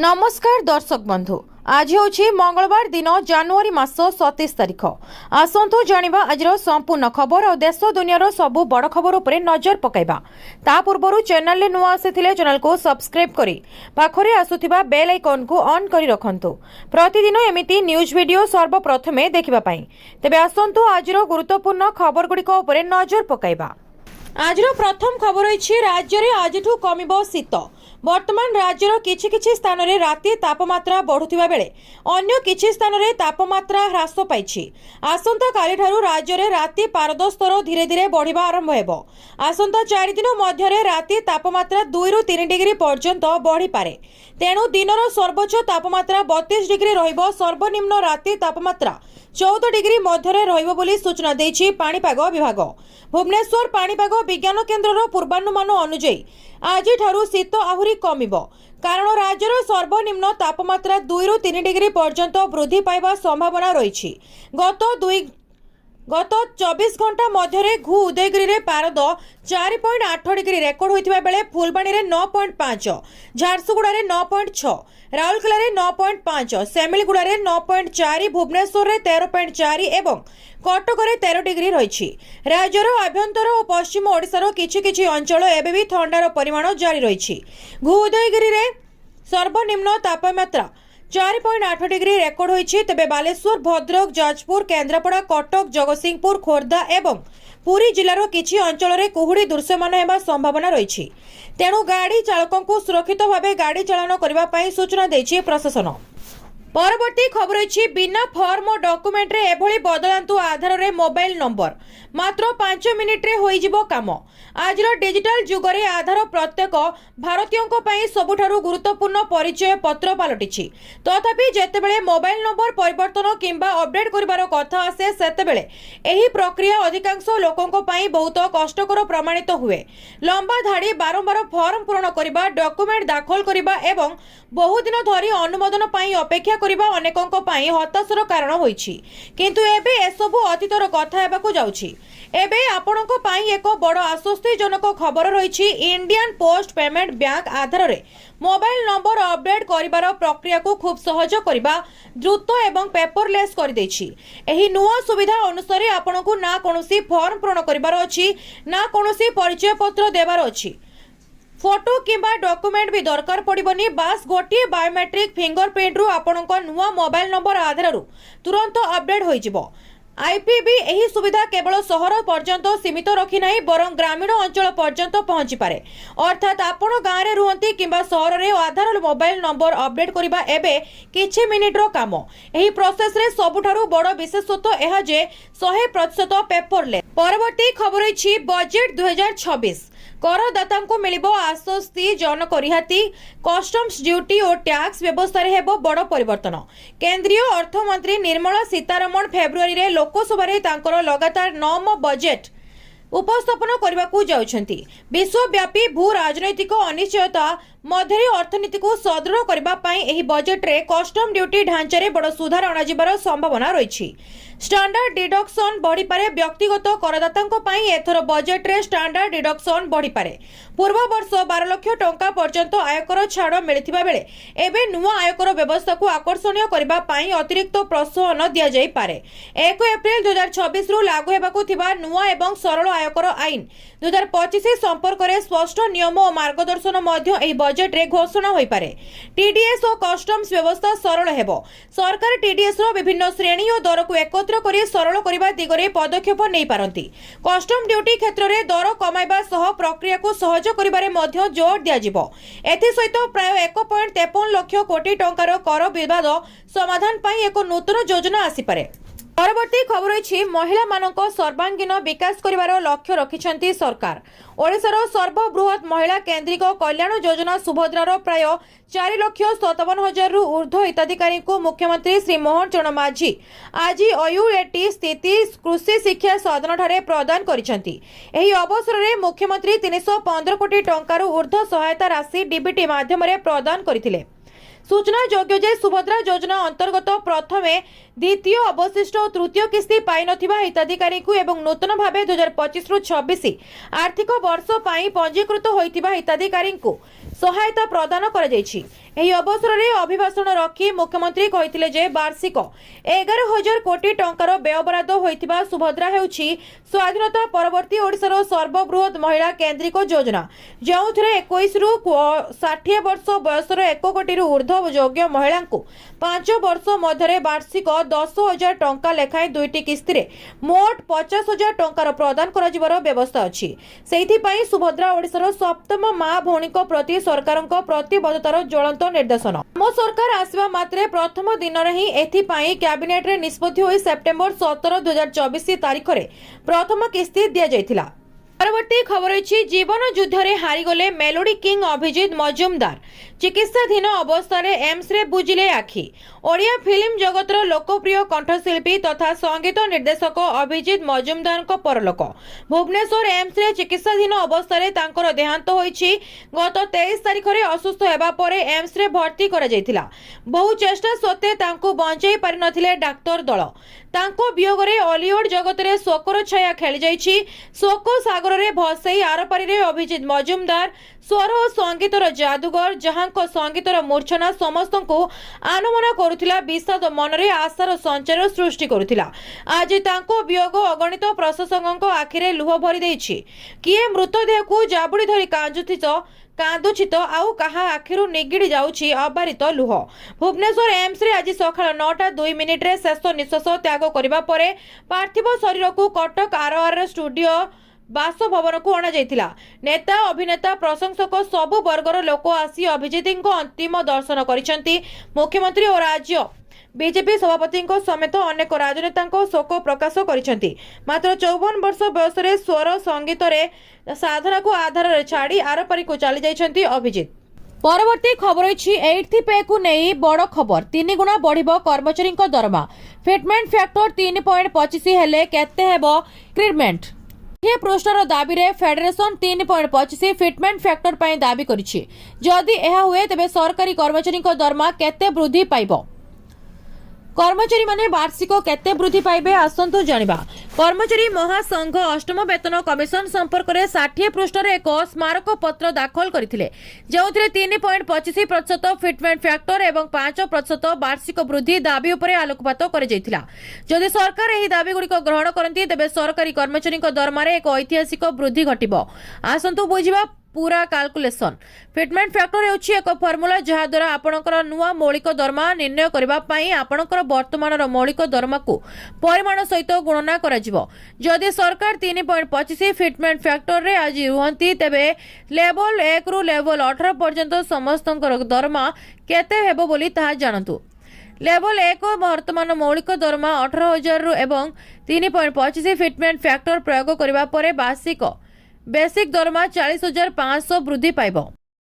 नमस्कार दर्शक बंधु आज हूँ मंगलवार दिन जनवरी मास 27 तारिख। आसतु जानिबा आज संपूर्ण खबर और देश दुनिया सबु बड़ खबर उपरे नजर पकाइबा। ता पूर्व चैनल नुआ आसीथिले चैनल को सब्सक्राइब करी पाखरे आसुथिबा बेल आइकन को ऑन करी रखंतु प्रतिदिन एमिति न्यूज वीडियो सर्वप्रथमे देखिबा पई। तेबे आसतु आज गुरुत्वपूर्ण खबर गुड़िक उपरे नजर पकाइबा। आज प्रथम खबर रही राज्य में आज कमिबो शीत। वर्तमान राज्यर किछि किछि स्थान रे राति तापमात्रा बढ़ुथिबा बेले अन्य किछि स्थान रे तापमात्रा ह्रास पाइछि। आसंता काली ठारू राज्य रे राति पारद स्तर धीरे धीरे बढ़िबा आरंभ हेबो। आसंता 4 दिन मध्य रे राति तापमात्रा 2 रु 3 डिग्री पर्यंत बढ़ी पारे। तेणु दिनर सर्वोच्च तापमात्रा 32 डिग्री रहिबो। सर्वनिम्न राति तापमात्रा 14 डिग्री मध्य रहिबो बोली सूचना देछि पाणीपाग विभाग। भुवनेश्वर पाणीपाग विज्ञान केन्द्रर पूर्वानुमान अनुଯାयी आज ठारू शीत आहुरी कमिबो, कारण राज्यर सर्वनिम्न तापमात्रा 2 रु 3 डिग्री पर्यंत वृद्धि पाइबा संभावना रही। गत 24 घंटा मध्य घु उदयगिरी रे पारद 4.8 डिग्री रेकर्ड होइतिबा बेले फुलबाणी रे 9.5, झारसुगुड़ा रे 9.6, राउरकेला रे 9.5, सेमिलगुड़ा रे 9.4, भुवनेश्वर रे 13.4 एवं कटक रे 13 डिग्री रही। राज्यर आभ्यंतर और पश्चिम ओडिशार किछि किछि अंचल एबे भी ठंडार परिमाण जारी रही। घु उदयगिरी रे सर्वनिम्न तापमात्रा 4.8 डिग्री रेकर्ड होइछि। तेबे बालेश्वर, भद्रक, जाजपुर, केन्द्रापड़ा, कटक, जगतसिंहपुर, खोर्धा एवं पुरी जिलार किछि अंचल रे कुहुड़ी दृश्यमान हेबा संभावना रही। तेणु गाड़ी चालकों को सुरक्षित भावे गाड़ी चालन करबा पई सूचना देछि प्रशासन। परवर्ती खबर रही बिना फॉर्म और डॉक्यूमेंट रे एभली बदलांतु आधार रे मोबाइल नंबर मात्र 5 मिनिट रे होई जिवो काम। आज डिजिटल जुग रे आधार प्रत्येक भारतीयों पई सबुठारु गुरुत्वपूर्ण परिचय पत्र पलटिछि। तथापि जेतेबेले मोबाइल नंबर परिवर्तन किंबा अपडेट करिवार कथा आसे सेतेबेले एही प्रक्रिया अधिकांश लोकों पई बहुत कष्टकर प्रमाणित हुए। लंबा धाड़ी, बारंबार फॉर्म पूरण करिबा, डॉक्यूमेंट दाखल करिबा एवं बहुत दिन धरी अनुमोदन पई अपेक्षा करिबा अनेकों पई हताशार कारण होइछि। किंतु एबे एसबु अतीतर कथा हेबाकु जाउछि। एबे आपणको पई एक बड़ आश्वस्तिजनक खबर रही। इंडियन पोस्ट पेमेंट बैंक आधार रे मोबाइल नंबर अपडेट करिबार प्रक्रिया को खूब सहज करिबा द्रुत एवं पेपरलेस कर दैछि। एही नुआ सुविधा अनुसार आपणको ना कोनोसी फॉर्म पूर्ण करिबार अछि, ना कोनोसी परिचय पत्र देबार अछि, फोटो किंबा डॉक्यूमेंट भी दरकार पड़िबनी। बास गोटे बायोमेट्रिक फिंगरप्रिंट रु आपणको नुआ मोबाइल नंबर आधार तुरंत अपडेट होई जिवो। आईपीबी एही सुविधा केवल सहर पर्यंत सीमित रखी नाही, बरं ग्रामीण अंचल पर्यंत पहुंची पारे। अर्थात आपण गाँव रे रुहंती किंबा सहर रे आधार मोबाइल नंबर अपडेट करिबा एबे किछि मिनिट रो काम। एही प्रोसेस रे सबुठारु बड़ विशेषत्व एहा जे 100% पेपरलेस। परवर्ती खबर अछि बजेट 2026 करदाता को मिलिबो आश्वस्ति जनक रिहाती। कस्टम्स ड्यूटी और टैक्स व्यवस्था रे हेबो बड़ परिवर्तन। केंद्रीय अर्थमंत्री निर्मला सीतारमण फेब्रुआरी रे लोकसभा रे तांकर लगातार 9 बजेट उपस्थापन करबाकू जाउछंती। विश्वव्यापी भू राजनैतिक अनिश्चयता मध्य अर्थनीति को सुदृढ़ करबा पई एही बजेट रे कस्टम ड्यूटी ढांचा रे बड़ सुधार अणाजिबार संभावना रही। स्टैंडर्ड डिडक्शन बढ़ी पारे। व्यक्तिगत करदाता पई एथर बजेट रे स्टैंडर्ड डिडक्शन बढ़ी पारे। पूर्व वर्ष 12 लाख टंका पर्यंत आयकर छाड़ मिलिथिबा बेले एबे नुआ आयकर व्यवस्था को आकर्षणीय करबा पई अतिरिक्त प्रोत्साहन दिया जाई पारे। 1 एप्रिल 2026 रु लागू हेबाकू थिबा नुआ एवं सरल आयकर आईन 2025 संपर्क रे स्पष्ट नियम और मार्गदर्शन मध्य एही बजेट रे घोषणा होई पारे। टीडीएस और कस्टम्स व्यवस्था सरल हेबो। सरकार टीडीएस रो विभिन्न श्रेणी और दर को एकत्र करी सरल करबा दिगरे पदक्षेप नै पारंती। कस्टम ड्यूटी क्षेत्र रे दर कमाइबा सह प्रक्रिया को सहज करिबारे मध्य जोर दिया जिवो। एथि सहित प्राय 1.53 लाख कोटी टंकार कर विवाद समाधान पई एक नूतन योजना आसी पारे। परवर्ती खबर रही महिला मानक सर्वांगीन विकास करिवार लक्ष्य रखिछंती सरकार। ओडिशार सर्वबृहत महिला केंद्रिक कल्याण योजना सुभद्रार प्राय 4,57,000 रु ऊर्ध्व हिताधिकारी को मुख्यमंत्री श्री मोहन चरण माझी आज अयुएटी स्थित कृषि शिक्षा सदन ठारे प्रदान करिसेंती। एही अवसर रे मुख्यमंत्री 315 कोटी टंकार ऊर्ध्व सहायता राशि डीबीटी माध्यम रे प्रदान करथिले। सूचना योग्य जे सुभद्रा योजना अंतर्गत प्रथमे द्वितीय अवशिष्ट और तृतीय किस्ती पाई नथिबा हिताधिकारी को एवं नूतन भावे 2025 रु 26 आर्थिक वर्ष पाई पंजीकृत होइतिबा हिताधिकारी को सहायता प्रदान कराଯାଇଛି। ଏହି ଅବସରରେ ଅଭିଭାଷଣ ରଖି ମୁଖ୍ୟମନ୍ତ୍ରୀ କହିଥିଲେ ଯେ ବାର୍ଷିକ 11,000 କୋଟି ଟଙ୍କାର ବ୍ୟୟବରାଦ ହୋଇଥିବା ସୁଭଦ୍ରା ହେଉଛି ସ୍ୱାଧୀନତା ପରବର୍ତ୍ତୀ ଓଡ଼ିଶାର ସର୍ବବୃହତ୍ ମହିଳା କେନ୍ଦ୍ରିକ ଯୋଜନା, ଯେଉଁଥିରେ 21ରୁ 60 ବର୍ଷ ବୟସର 1 କୋଟିରୁ ଉର୍ଦ୍ଧ୍ୱ ଯୋଗ୍ୟ ମହିଳାଙ୍କୁ 5 ବର୍ଷ ମଧ୍ୟରେ ବାର୍ଷିକ 10,000 ଟଙ୍କା ଲେଖାଏଁ 2ଟି କିସ୍ତିରେ ମୋଟ 50,000 ଟଙ୍କାର ପ୍ରଦାନ କରାଯିବାର ବ୍ୟବସ୍ଥା ଅଛି। ସେଇଥିପାଇଁ ସୁଭଦ୍ରା ଓଡ଼ିଶାର ସପ୍ତମ ମା ଭଉଣୀଙ୍କ ପ୍ରତି ସରକାରଙ୍କ ପ୍ରତିବଦ୍ଧତାର ଜ୍ୱଳନ୍ତ निर्देशन। ଆମ ସରକାର ଆସିବା ମାତ୍ରେ ପ୍ରଥମ ଦିନରେ ହିଁ ଏଥିପାଇଁ କ୍ୟାବିନେଟରେ ନିଷ୍ପତ୍ତି ହୋଇ ସେପ୍ଟେମ୍ବର 17, 2024 ତାରିଖରେ ପ୍ରଥମ କିସ୍ତି ଦିଆଯାଇଥିଲା। ପରବର୍ତ୍ତୀ ଖବର ଅଛି ଜୀବନ ଯୁଦ୍ଧରେ ହାରିଗଲେ ମେଲୋଡି କିଙ୍ଗ ଅଭିଜିତ ମଜୁମଦାର। ଚିକିତ୍ସାଧୀନ ଅବସ୍ଥାରେ ଏମ୍ସରେ ବୁଜିଲେ ଆଖି। ଓଡ଼ିଆ ଫିଲ୍ମ ଜଗତର ଲୋକପ୍ରିୟ କଣ୍ଠଶିଳ୍ପୀ ତଥା ସଙ୍ଗୀତ ନିର୍ଦ୍ଦେଶକ ଅଭିଜିତ ମଜୁମଦାରଙ୍କ ପରଲୋକ। ଭୁବନେଶ୍ୱର ଏମ୍ସରେ ଚିକିତ୍ସାଧୀନ ଅବସ୍ଥାରେ ତାଙ୍କର ଦେହାନ୍ତ ହୋଇଛି। ଗତ 23 ତାରିଖରେ ଅସୁସ୍ଥ ହେବା ପରେ ଏମ୍ସରେ ଭର୍ତ୍ତି କରାଯାଇଥିଲା। ବହୁ ଚେଷ୍ଟା ସତ୍ତ୍ୱେ ତାଙ୍କୁ ବଞ୍ଚାଇ ପାରିନଥିଲେ ଡାକ୍ତର ଦଳ। ତାଙ୍କ ବିୟୋଗରେ ଅଲିଉଡ୍ ଜଗତରେ ଶୋକର ଛାୟା ଖେଳିଯାଇଛି। ଶୋକ ସାଗରରେ ଭସେଇ ଆରପାରିରେ ଅଭିଜିତ ମଜୁମଦାର ସ୍ୱର ଓ ସଙ୍ଗୀତର ଯାଦୁଗର, ଯାହାଙ୍କ ସଙ୍ଗୀତର ମୂର୍ଚ୍ଛନା ସମସ୍ତଙ୍କୁ ଆନମନା କରୁଥିଲା, ବିଷାଦ ମନରେ ଆଶାର ସଞ୍ଚାର ସୃଷ୍ଟି କରୁଥିଲା। ଆଜି ତାଙ୍କ ବିୟୋଗ ଅଗଣିତ ପ୍ରଶଂସକଙ୍କ ଆଖିରେ ଲୁହ ଭରି ଦେଇଛି। କିଏ ମୃତଦେହକୁ ଜାବୁଡ଼ି ଧରି କାନ୍ଦୁଛି ତ ଆଉ କାହା ଆଖିରୁ ନିଗିଡ଼ି ଯାଉଛି ଅବାରିତ ଲୁହ। ଭୁବନେଶ୍ୱର ଏମ୍ସରେ ଆଜି ସକାଳ 9:02 ଶେଷ ନିଶ୍ୱାସ ତ୍ୟାଗ କରିବା ପରେ ପାର୍ଥିବ ଶରୀରକୁ କଟକ RRR ଷ୍ଟୁଡିଓ ବାସଭବନକୁ ଅଣାଯାଇଥିଲା। ନେତା, ଅଭିନେତା, ପ୍ରଶଂସକ ସବୁ ବର୍ଗର ଲୋକ ଆସି ଅଭିଜିତଙ୍କ ଅନ୍ତିମ ଦର୍ଶନ କରିଛନ୍ତି। ମୁଖ୍ୟମନ୍ତ୍ରୀ ଓ ରାଜ୍ୟ ବିଜେପି ସଭାପତିଙ୍କ ସମେତ ଅନେକ ରାଜନେତାଙ୍କ ଶୋକ ପ୍ରକାଶ କରିଛନ୍ତି। ମାତ୍ର 54 ବର୍ଷ ବୟସରେ ସ୍ୱର ସଙ୍ଗୀତରେ ସାଧନାକୁ ଆଧାରରେ ଛାଡ଼ି ଆରପାରିକୁ ଚାଲି ଯାଇଛନ୍ତି ଅଭିଜିତ। ପରବର୍ତ୍ତୀ ଖବର ଅଛି 8th ପେକୁ ନେଇ ବଡ଼ ଖବର। 3 ଗୁଣା ବଢ଼ିବ କର୍ମଚାରୀଙ୍କ ଦରମା। ଫିଟମେଣ୍ଟ ଫ୍ୟାକ୍ଟର 3.25 ହେଲେ କେତେ ହେବ ଇନକ୍ରିମେଣ୍ଟ? ଏ ପୃଷ୍ଠାର ଦାବିରେ ଫେଡେରେସନ 3.25 ଫିଟମେଣ୍ଟ ଫ୍ୟାକ୍ଟର ପାଇଁ ଦାବି କରିଛି। ଯଦି ଏହା ହୁଏ ତେବେ ସରକାରୀ କର୍ମଚାରୀଙ୍କ ଦରମା କେତେ ବୃଦ୍ଧି ପାଇବ? कर्मचारी माने वार्षिक केते वृद्धि पाइबे आसंतु जानिबा। कर्मचारी महासंघ अष्टम वेतन कमिशन संपर्क में 60 पृष्ठर एक स्मारक पत्र दाखल करथिले, जेउथिरे 3.25% फिटमेंट फैक्टर एवं 5% वार्षिक वृद्धि दाबी उपरे आलोकपात कर जैथिला। जदि सरकार एही दाबी गुड़िक ग्रहण करती तेबे सरकारी कर्मचारी दरमा एक ऐतिहासिक वृद्धि घटिबो। आसंतु बुझिबा पूरा कैलकुलेशन। फिटमेंट फैक्टर हेउछि एक फॉर्मूला जहा द्वारा आपणकर नुआ मौलिक दरमा निर्णय करबा पई आपणकर वर्तमानर मौलिक दरमा को परिमाण सहित गणना कराजिबो। जदि सरकार 3.25 फिटमेंट फैक्टर रे आज रुहंती तेबे लेवल 1 रु लेवल 18 पर्यंत समस्तंकर दरमा केते हेबो बोली ताहा जानतु। लेवल 1 वर्तमान मौलिक दरमा 18,000 रु एवं 3.25 फिटमेंट फैक्टर प्रयोग करबा परे वार्षिक बेसिक दरमा 40,500 वृद्धि पाइब।